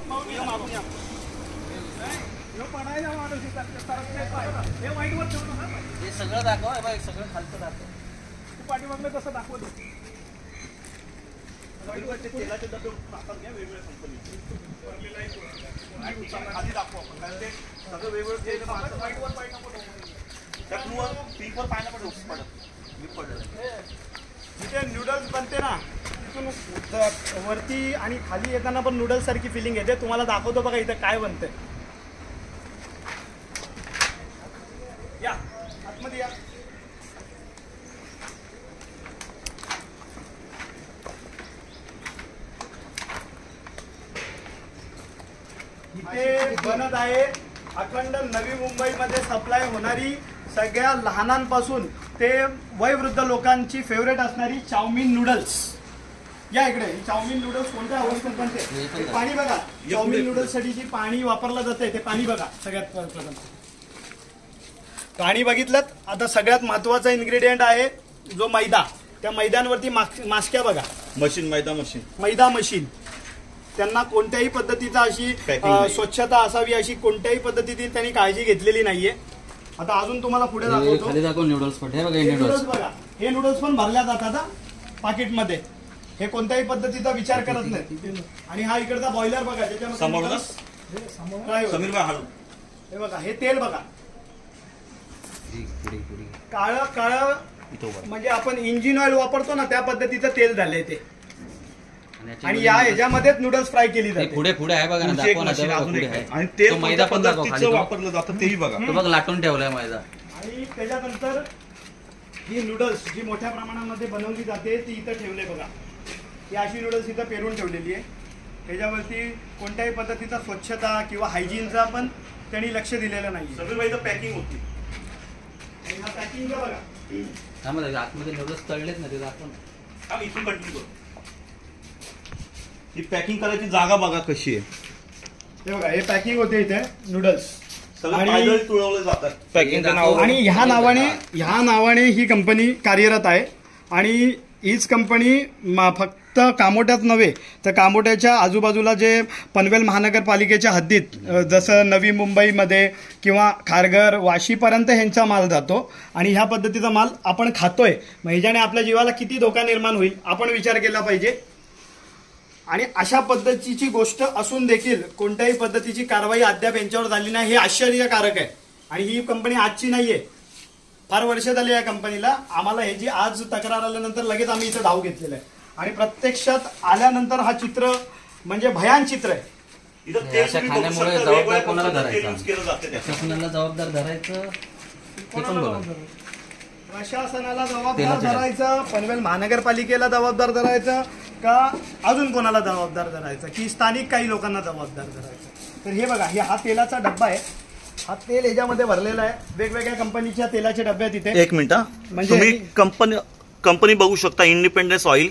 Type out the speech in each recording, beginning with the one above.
हे सगळं दाखव, सगळं खालचं दाखव. पाठीमागलं कसं दाखवत तेलाचे डबे वेगवेगळ्या कंपनीचे खाली दाखवू आपण, कारण ते सगळं वेगवेगळं पिंकवर पाहायला पण पडत. जिथे नूडल्स बनते ना तिथून वरती आणि खाली येताना पण नूडल्स सारखी फिलिंग येते. तुम्हाला दाखवतो बघा इथं काय बनतंय. या आतमध्ये या. इथे बनत आहे अखंड नवी मुंबईमध्ये सप्लाय होणारी सगळ्या लहानांपासून ते वयोवृद्ध लोकांची फेवरेट असणारी चाऊमिन नूडल्स. या इकडे चाऊमिन नूडल्स कोणत्या अवस्थेत बनते पाणी बघा. चाऊमिन नूडल्स साठी जे पाणी वापरलं जातंय ते पाणी बघा. सगळ्यात प्रथम पाणी बघितलं. आता सगळ्यात महत्वाचा इन्ग्रेडियंट आहे जो मैदा. त्या मैद्यांवरती मास्क्या बघा. मशीन मैदा मशीन. त्यांना कोणत्याही पद्धतीचा अशी स्वच्छता असावी अशी कोणत्याही पद्धतीने त्यांनी काळजी घेतलेली नाहीये. आता अजून तुम्हाला पुढे दाखवतो. नूडल्स बघा. हे नूडल्स पण भरल्या जातात पाकिटमध्ये. हे कोणत्याही पद्धतीचा विचार करत नाही. आणि हा इकडचा बॉयलर बघा ज्याच्यामध्ये हे बघा. हे तेल बघा काळं काळं म्हणजे आपण इंजिन ऑइल वापरतो ना त्या पद्धतीचं तेल झालंय ते. आणि या ह्याच्यामध्येच नूडल्स फ्राय केली जाते. पुढे पुढे आहे बघा ना. आणि तेल मैदा पण वापरलं जातं तेही बघा. तो बघ लाटून ठेवलाय मैदा. आणि त्याच्यानंतर ही नूडल्स जी मोठ्या प्रमाणामध्ये बनवली जाते ती इथं ठेवले बघा. ही अशी नूडल्स इथं पेरून ठेवलेली आहे. त्याच्यावरती कोणत्याही पद्धतीचा स्वच्छता किंवा हायजीनचा पण त्यांनी लक्ष दिलेलं नाही. सगळी इथं पॅकिंग होती. आणि हा पॅकिंग बघा. आतमध्ये नूडल्स तळलेत ना ते दाखव. आम्ही इथून कंटिन्यू करू. ही पॅकिंग करायची जागा बघा कशी आहे. हे बघा हे पॅकिंग होते इथे नूडल्स. आणि तुळवले जातात पॅकिंग. आणि ह्या नावाने ही कंपनी कार्यरत आहे. आणि हीच कंपनी फक्त कामोट्यात नव्हे तर कामोट्याच्या आजूबाजूला जे पनवेल महानगरपालिकेच्या हद्दीत जसं नवी मुंबईमध्ये किंवा खारघर वाशीपर्यंत ह्यांचा माल जातो. आणि ह्या पद्धतीचा माल आपण खातोय. मग ह्याच्याने आपल्या जीवाला किती धोका निर्माण होईल आपण विचार केला पाहिजे. आणि अशा पद्धतीची गोष्ट असून देखील कोणत्याही पद्धतीची कारवाई अद्याप यांच्यावर झाली नाही हे आश्चर्यकारक आहे. आणि ही कंपनी आजची नाहीये. फार वर्ष झाली या कंपनीला. आम्हाला हे जी आज तक्रार आल्यानंतर लगेच आम्ही इथं धाव घेतलेलं आहे. आणि प्रत्यक्षात आल्यानंतर हा चित्र म्हणजे भयान चित्र आहे. खाण्यामुळे जबाबदार कोणाला धरायचं. प्रशासनाला जबाबदार धरायचं. प्रशासनाला जबाबदार धरायचं. पनवेल महानगरपालिकेला जबाबदार धरायचं का अजून कोणाला जबाबदार धरायचं की स्थानिक काही लोकांना जबाबदार धरायचं. तर हे बघा हा तेलाचा डब्बा आहे. हा तेल ह्याच्यामध्ये भरलेला आहे. वेगवेगळ्या कंपनीच्या तेलाचे डब्बे आहेत इथे. एक मिनिट म्हणजे तुम्ही कंपनी बघू शकता. इंडिपेंडन्स ऑइल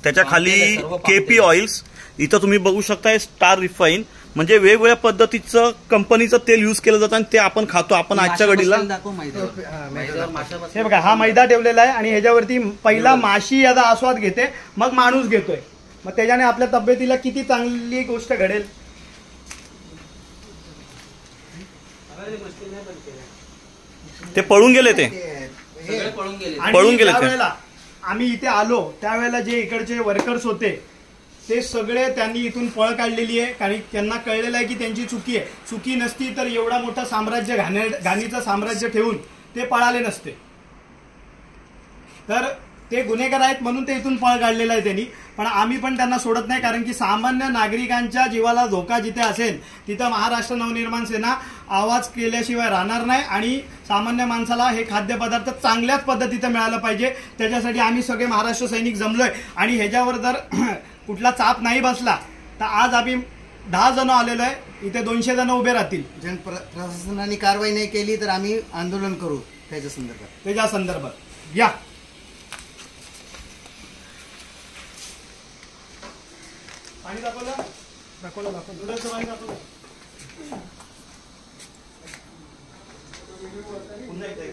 त्याच्या खाली केपी ऑइल्स. इथं तुम्ही बघू शकता स्टार रिफाईन. म्हणजे वेगवेगळ्या पद्धतीचं कंपनीचं तेल युज केलं जातं आणि ते आपण खातो. आपण आजच्या घडीला हे बघा हा मैदा ठेवलेला आहे. आणि ह्याच्यावरती पहिला माशी याचा आस्वाद घेते मग माणूस घेतोय. मग त्याच्याने आपल्या तब्येतीला किती चांगली गोष्ट घडेल. ते पळून गेले. ते पळून गेले. त्यावेळेला आम्ही इथे आलो त्यावेळेला जे इकडचे वर्कर्स होते ते सगळे त्यांनी इथून पळ काढलेली आहे. कारण त्यांना कळलेलं आहे की त्यांची चुकी आहे. चुकी नसती तर एवढा मोठा साम्राज्य घाणीचं साम्राज्य ठेवून ते पळाले नसते. तर ते गुन्हेगार आहेत म्हणून ते इथून पळ काढलेलं आहे त्यांनी. पण आम्ही पण त्यांना सोडत नाही. कारण की सामान्य नागरिकांच्या जीवाला धोका जिथे असेल तिथं महाराष्ट्र नवनिर्माण सेना आवाज केल्याशिवाय राहणार नाही. आणि सामान्य माणसाला हे खाद्यपदार्थ चांगल्याच पद्धतीचं मिळालं पाहिजे. त्याच्यासाठी आम्ही सगळे महाराष्ट्र सैनिक जमलोय. आणि ह्याच्यावर जर कुठला चाप नाही बसला तर आज आम्ही 10 जण आलेलो आहे. इथे 200 जण उभे राहतील. प्रशासनाने कारवाई नाही केली तर आम्ही आंदोलन करू त्याच्या संदर्भात. या पाणी दाखवलं नूडल्सचं पाणी दाखवलं. पुन्हा एकदा